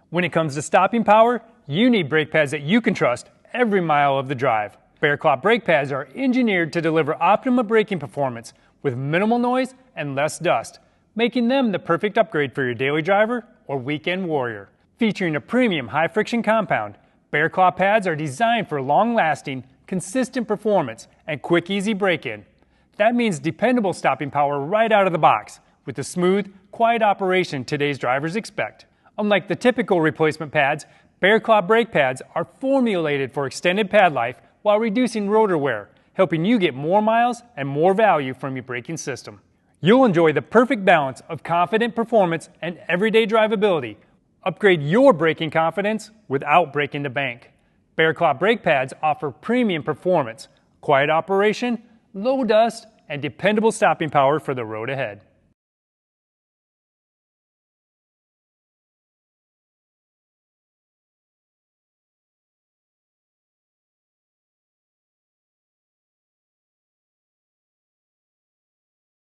When it comes to stopping power, you need brake pads that you can trust every mile of the drive. Baer Claw brake pads are engineered to deliver optimum braking performance with minimal noise and less dust, making them the perfect upgrade for your daily driver or weekend warrior. Featuring a premium high-friction compound, Baer Claw pads are designed for long-lasting, consistent performance and quick, easy break-in. That means dependable stopping power right out of the box, with the smooth, quiet operation today's drivers expect. Unlike the typical replacement pads, Baer Claw brake pads are formulated for extended pad life while reducing rotor wear, helping you get more miles and more value from your braking system. You'll enjoy the perfect balance of confident performance and everyday drivability. Upgrade your braking confidence without breaking the bank. Baer Claw brake pads offer premium performance, quiet operation, low dust, and dependable stopping power for the road ahead.